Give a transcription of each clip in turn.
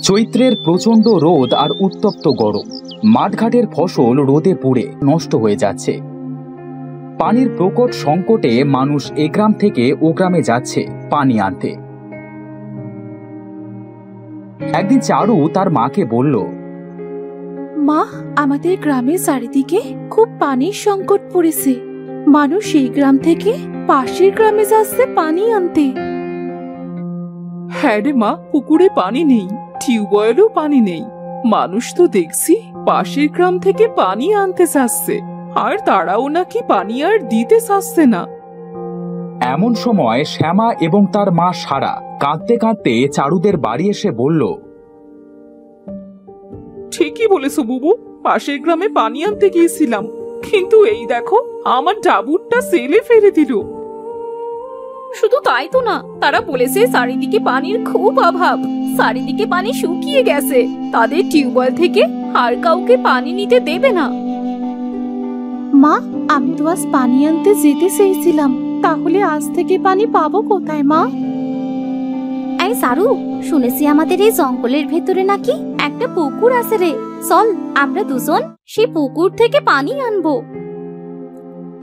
চৈত্রের প্রচণ্ড রোদ আর উত্তপ্ত গরম, মাঠঘাটের ফসল রোদে পুড়ে নষ্ট হয়ে যাচ্ছে। পানির প্রকট সংকটে মানুষ এ গ্রাম থেকে ও গ্রামে যাচ্ছে পানি আনতে। একদিন চারু তার মাকে বলল, মা, আমাদের গ্রামের চারিদিকে খুব পানির সংকট পড়েছে। মানুষ এই গ্রাম থেকে পাশের গ্রামে যাচ্ছে পানি আনতে। হ্যাঁ রে মা, পুকুরে পানি নেই, টিউবওয়েলও পানি নেই। মানুষ তো দেখছি পাশের গ্রাম থেকে পানি আনতে চাচ্ছে, আর তারাও নাকি পানি আর দিতে চাচ্ছে না। এমন সময় শ্যামা এবং তার মা সারা কাঁদতে কাঁদতে চারুদের বাড়ি এসে বলল, ঠিকই বলেছো বুবু, পাশের গ্রামে পানি আনতে গিয়েছিলাম, কিন্তু এই দেখো আমার ডাবুরটা সেলে ফেলে দিল। শুধু তাই তো না, তারা বলেছে চারিদিকে পানির খুব অভাব, চারিদিকে পানি শুকিয়ে গেছে, তাদের টিউবওয়েল থেকে আর কাউকে পানি নিতে দেবে না। মা, আমি তো আজ পানি আনতে যেতে চেয়েছিলাম, তাহলে আজ থেকে পানি পাবো কোথায় মা? এই সারু, শুনেছি আমাদের এই জঙ্গলের ভেতরে নাকি একটা পুকুর আছে রে। চল আমরা দুজন সেই পুকুর থেকে পানি আনবো।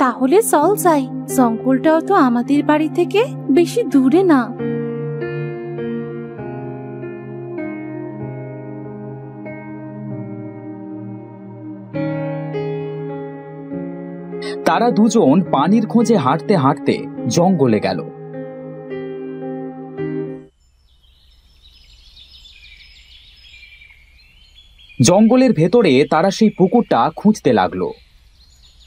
তাহলে চল যাই, জঙ্গলটাও তো আমাদের বাড়ি থেকে বেশি দূরে না। তারা দুজন পানির খোঁজে হাঁটতে হাঁটতে জঙ্গলে গেল। জঙ্গলের ভেতরে তারা সেই পুকুরটা খুঁজতে লাগলো।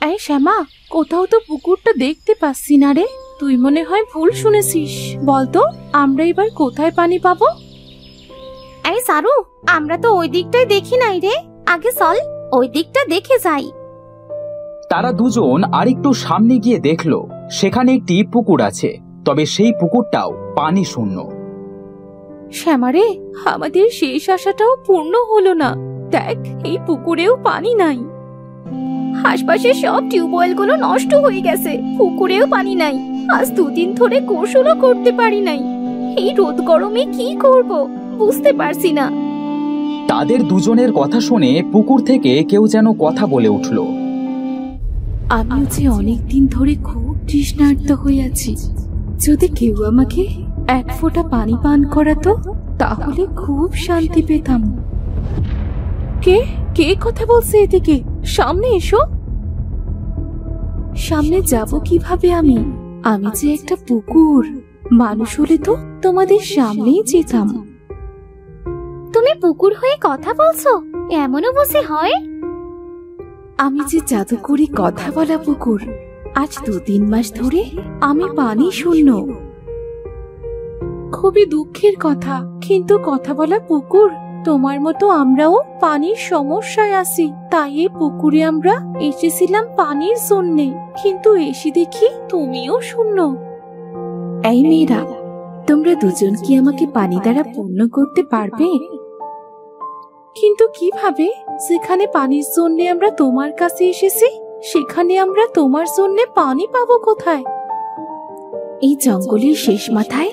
এই শ্যামা, কোথাও তো পুকুরটা দেখতে পাচ্ছি না রে। তুই মনে হয় ভুল শুনেছিস। বলতো আমরা এবার কোথায় পানি পাবো? এই সারু, আমরা তো ওই দিকটাই দেখি নাই রে, আগে চল ওই দিকটা দেখে যাই। তারা দুজন আরেকটু সামনে গিয়ে দেখলো সেখানে একটি পুকুর আছে, তবে সেই পুকুরটাও পানি শূন্য। শ্যামা রে, আমাদের শেষ আশাটাও পূর্ণ হলো না। দেখ, এই পুকুরেও পানি নাই। আশপাশের সব টিউবওয়েল গুলো নষ্ট হয়ে গেছে, পুকুরেও পানি নাই। আজ দুদিন ধরে গোসলও করতে পারি নাই। এই রোদ গরমে কি করব বুঝতে পারছি না। তাদের দুজনের কথা শুনে পুকুর থেকে কেউ যেন কথা বলে উঠল, আমিও যে অনেকদিন ধরে খুব তৃষ্ণার্ত হয়ে আছি। যদি কেউ আমাকে এক ফোঁটা পানি পান করাতো তাহলে খুব শান্তি পেতাম। কে কে কথা বলছে এদিকে? সামনে এসো। সামনে যাব কিভাবে আমি? আমি যে একটা পুকুর, মানুষ হলে তো তোমাদের সামনেই যেতাম। তুমি পুকুর হয়ে কথা বলছো? এমনও বুঝি হয়? আমি যে জাদুকরি কথা বলা পুকুর। আজ 2-3 মাস ধরে আমি পানি শূন্য। খুবই দুঃখের কথা, কিন্তু কথা বলা পুকুর, তোমার মতো আমরাও পানির সমস্যায় আছি। তাই এই পুকুরে আমরা এসেছিলাম পানির জন্যে, কিন্তু এসে দেখি তুমিও শূন্য। এই মেয়েরা, তোমরা দুজন কি আমাকে পানি দ্বারা পূর্ণ করতে পারবে? কিন্তু কিভাবে? যেখানে পানির জন্য আমরা তোমার কাছে এসেছি, সেখানে আমরা তোমার জন্য পানি পাবো কোথায়? এই জঙ্গলের শেষ মাথায়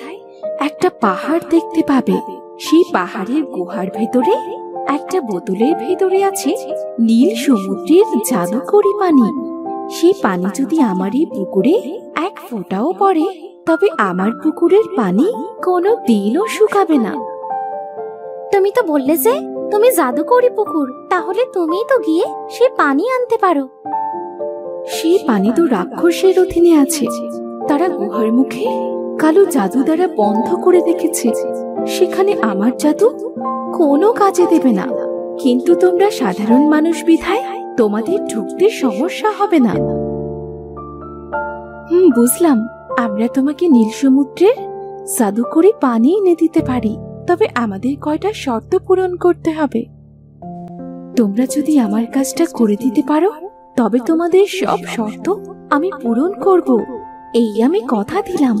একটা পাহাড় দেখতে পাবে। সেই পাহাড়ের গুহার ভেতরে একটা বোতলের ভেতরে আছে নীল সমুদ্রের জাদুকরি পানি। সেই পানি যদি আমার এই পুকুরে এক ফোঁটাও পড়ে, তবে আমার পুকুরের পানি কোনো দিনও শুকাবে না। তুমি তো বললে যে তুমি জাদুকরি পুকুর, তাহলে তুমিই তো গিয়ে সে পানি আনতে পারো। সেই পানি তো রাক্ষসের অধীনে আছে। তারা গুহার মুখে কালো জাদু দ্বারা বন্ধ করে রেখেছে। সেখানে আমার জাদু কোনো কাজে দেবে না। কিন্তু তোমরা সাধারণ মানুষ বিধায় তোমাদের ঢুকতে সমস্যা হবে না। বুঝলাম। আমরা তোমাকে নীল সমুদ্রের জাদুকরি পানি এনে দিতে পারি, তবে আমাদের কয়টা শর্ত পূরণ করতে হবে। তোমরা যদি আমার কাজটা করে দিতে পারো, তবে তোমাদের সব শর্ত আমি পূরণ করব, এই আমি কথা দিলাম।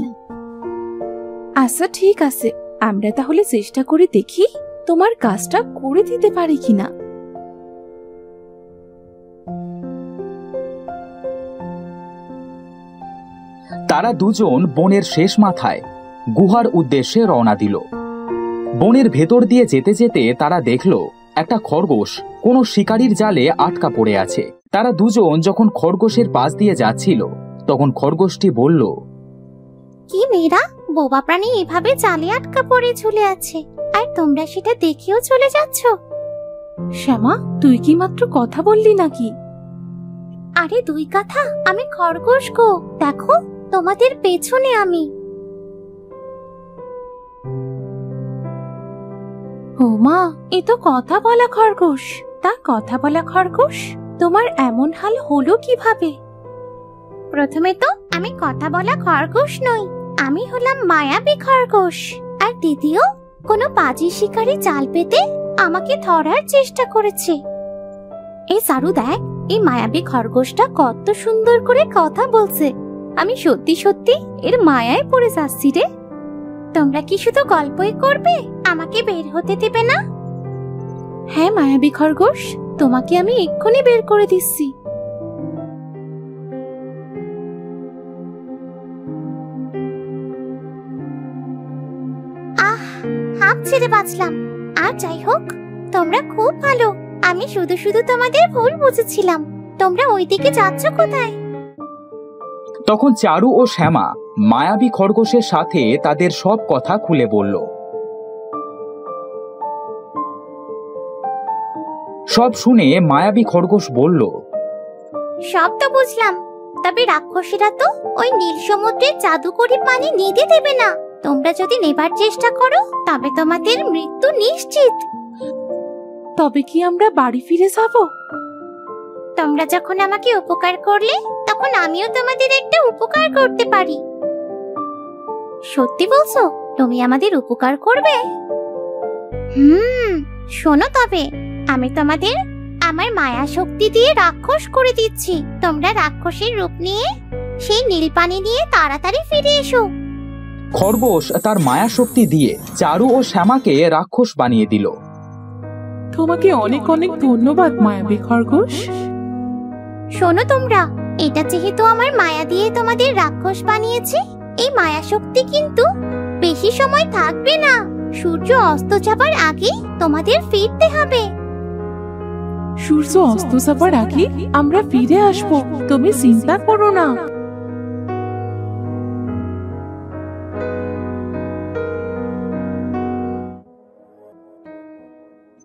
আচ্ছা ঠিক আছে, আমরা তাহলে চেষ্টা করে দেখি তোমার কাজটা করে দিতে পারি কিনা। তারা দুজন বনের শেষ মাথায় গুহার উদ্দেশ্যে রওনা দিল। বনের ভেতর দিয়ে যেতে যেতে তারা দেখল একটা খরগোশ কোনো শিকারীর জালে আটকা পড়ে আছে। তারা দুজন যখন খরগোশের পাশ দিয়ে যাচ্ছিল তখন খরগোশটি বলল, কি মেয়েরা, বোবা প্রাণী এভাবে জালে আটকা পড়ে ঝুলে আছে, আর তোমরা সেটা দেখেও চলে যাচ্ছ? শ্যামা, তুই কি মাত্র কথা বললি নাকি? আরে দুই কথা, আমি খরগোশ গো, দেখো তোমাদের পেছনে আমি। ও মা, এ তো কথা বলা খরগোশ। তা কথা বলা খরগোশ, তোমার এমন হাল হলো কিভাবে? প্রথমে তো আমি কথা বলা খরগোশ নই, আমি হলাম মায়াবী খরগোশ। আর দ্বিতীয়, কোনো বাজি শিকারী জাল পেতে আমাকে ধরার চেষ্টা করেছে। এই সারু দেখ, এই মায়াবী খরগোশটা কত সুন্দর করে কথা বলছে। আমি সত্যি সত্যি এর মায়ায় পড়ে যাচ্ছি রে। তোমরা কি শুধু গল্পই করবে, আমাকে বের হতে দেবে না? হ্যাঁ মায়াবী খরগোশ, তোমাকে আমি এক্ষুনি বের করে দিচ্ছি। হাঁপ ছেড়ে বাঁচলাম। আর যাই হোক, তোমরা খুব ভালো। আমি শুধু শুধু তোমাদের ভুল বুঝেছিলাম। তোমরা ওইদিকে যাচ্ছ কোথায়? তখন চারু ও শ্যামা মায়াবী খরগোশের সাথে তাদের সব কথা খুলে বলল। সব শুনে মায়াবী খরগোশ বলল, সব তো বুঝলাম, তবে রাক্ষসীরা তো ওই নীল সমুদ্রের জাদুকরি পানি নিতে দেবে না। তোমরা যদি নেবার চেষ্টা করো তবে তোমাদের মৃত্যু নিশ্চিত। তবে কি আমরা বাড়ি ফিরে যাব? তোমরা যখন আমাকে উপকার করলে, তখন আমিও তোমাদের একটা উপকার করতে পারি। সত্যি বলছো? তুমি আমাদের উপকার করবে? শোনো তবে, আমি তোমাদের আমার মায়া শক্তি দিয়ে রাক্ষস করে দিচ্ছি। তোমরা রাক্ষসের রূপ নিয়ে সেই নীল পানি নিয়ে তাড়াতাড়ি ফিরে এসো। খরগোশ তার মায়া শক্তি দিয়ে চারু ও শ্যামাকে রাক্ষস বানিয়ে দিল। তোমাকে অনেক অনেক ধন্যবাদ মায়াবী খরগোশ। শোনো তোমরা, এটা যেহেতু আমার মায়া দিয়ে তোমাদের রাক্ষস বানিয়েছি, এই মায়া শক্তি কিন্তু বেশি সময় থাকবে না। সূর্য অস্ত যাবার আগে তোমাদের ফিরতে হবে। সূর্য অস্ত যাবার আগে আমরা ফিরে আসব, তুমি চিন্তা করো না।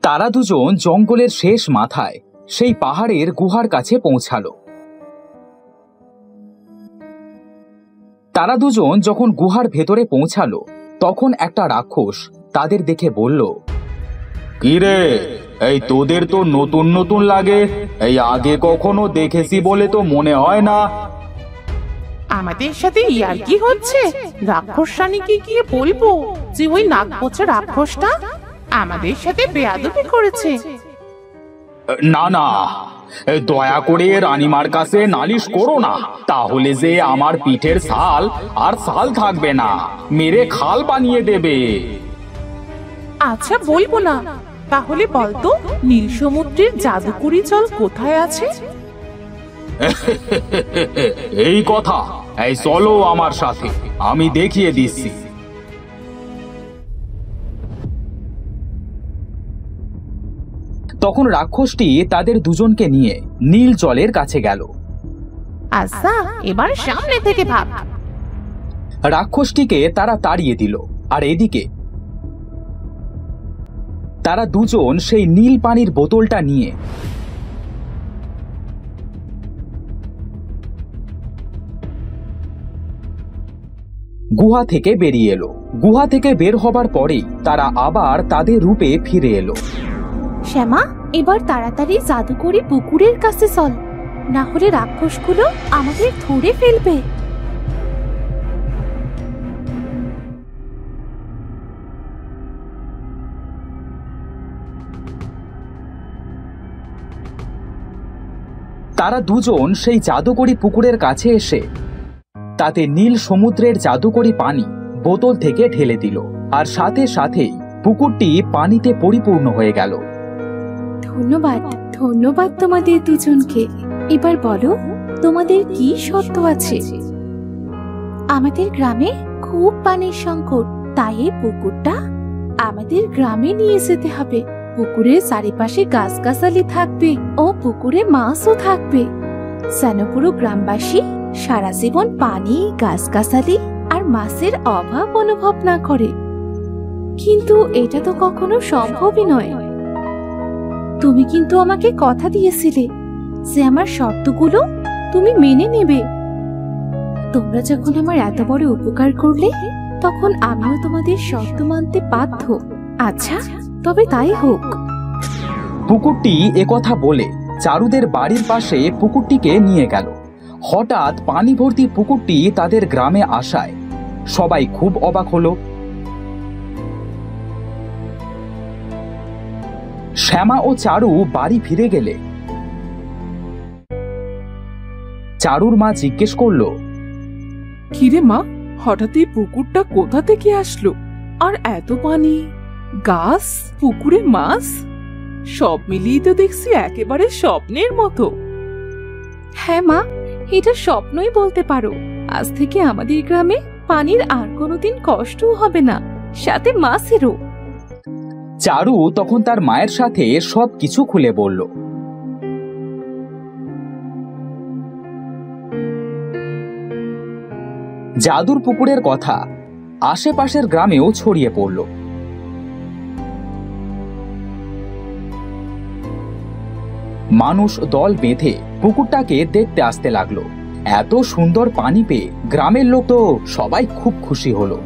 তারা দুজন জঙ্গলের শেষ মাথায় সেই পাহাড়ের গুহার কাছে পৌঁছালো। তারা দুজন যখন গুহার ভেতরে পৌঁছালো তখন একটা রাক্ষস তাদের দেখে বলল, কি রে, এই তোদের তো নতুন নতুন লাগে। এই আগে কখনো দেখেছি বলে তো মনে হয় না। আমাদের সাথে ইয়ার কি হচ্ছে? রাক্ষস রানীকে গিয়ে বলবো যে ওই নাগপোচা রাক্ষসটা আমাদের সাথে বেয়াদবি করেছে। না না, দয়া করে রানীমার কাছে নালিশ করো না, তাহলে যে আমার পিঠের ছাল আর ছাল থাকবে না, মেরে খাল বানিয়ে দেবে। আচ্ছা বলবো না, তাহলে বলতো নীল সমুদ্রের জাদুকরি জল কোথায় আছে? এই কথা, এই চলো আমার সাথে, আমি দেখিয়ে দিচ্ছি। তখন রাক্ষসটি তাদের দুজনকে নিয়ে নীল জলের কাছে গেল। আচ্ছা, এবার সামনে থেকে ভাব। রাক্ষসটিকে তারা তাড়িয়ে দিল, আর এদিকে তারা দুজন সেই নীল পানির বোতলটা নিয়ে গুহা থেকে বেরিয়ে এলো। গুহা থেকে বের হবার পরেই তারা আবার তাদের রূপে ফিরে এলো। শ্যামা, এবার তাড়াতাড়ি জাদুকরি পুকুরের কাছে চল, না হলে রাক্ষসগুলো আমাদের ধরে ফেলবে। তারা দুজন সেই জাদুকরি পুকুরের কাছে এসে তাতে নীল সমুদ্রের জাদুকরি পানি বোতল থেকে ঢেলে দিল, আর সাথে সাথেই পুকুরটি পানিতে পরিপূর্ণ হয়ে গেল। ধন্যবাদ, ধন্যবাদ তোমাদের দুজনকে। এবার বলো, তোমাদের কি শর্ত আছে? আমাদের গ্রামে খুব পানির সংকট, তাই এই পুকুরটা আমাদের গ্রামে নিয়ে যেতে হবে। পুকুরের চারিপাশে গাছগাছালি থাকবে ও পুকুরে মাছও থাকবে, যেন পুরো গ্রামবাসী সারা জীবন পানি, গাছগাছালি আর মাছের অভাব অনুভব না করে। কিন্তু এটা তো কখনো সম্ভবই নয়। তুমি কিন্তু আমাকে কথা দিয়েছিলে যে আমার শর্তগুলো তুমি মেনে নেবে। তোমরা যখন আমার এত বড় উপকার করলে, তখন আমিও তোমাদের শর্ত মানতে বাধ্য। আচ্ছা, তবে তাই হোক। পুকুরটি একথা বলে চারুদের বাড়ির পাশে পুকুরটিকে নিয়ে গেল। হঠাৎ পানি ভর্তি পুকুরটি তাদের গ্রামে আসায় সবাই খুব অবাক হলো। শ্যামা ও চারু বাড়ি ফিরে গেলে চারুর মা জিজ্ঞেস করলো, কিরে মা, হঠাৎ এই পুকুরটা কোথা থেকে আসলো? আর এত পানি, গাছ, পুকুরে মাছ, সব মিলিয়ে তো দেখছি একেবারে স্বপ্নের মতো। হ্যাঁ মা, এটা স্বপ্নই বলতে পারো। আজ থেকে আমাদের গ্রামে পানির আর কোনোদিন কষ্টও হবে না, সাথে মাছেরও। চারু তখন তার মায়ের সাথে সবকিছু খুলে বলল। জাদুর পুকুরের কথা আশেপাশের গ্রামেও ছড়িয়ে পড়ল। মানুষ দল বেঁধে পুকুরটাকে দেখতে আসতে লাগলো। এত সুন্দর পানি পেয়ে গ্রামের লোক তো সবাই খুব খুশি হলো।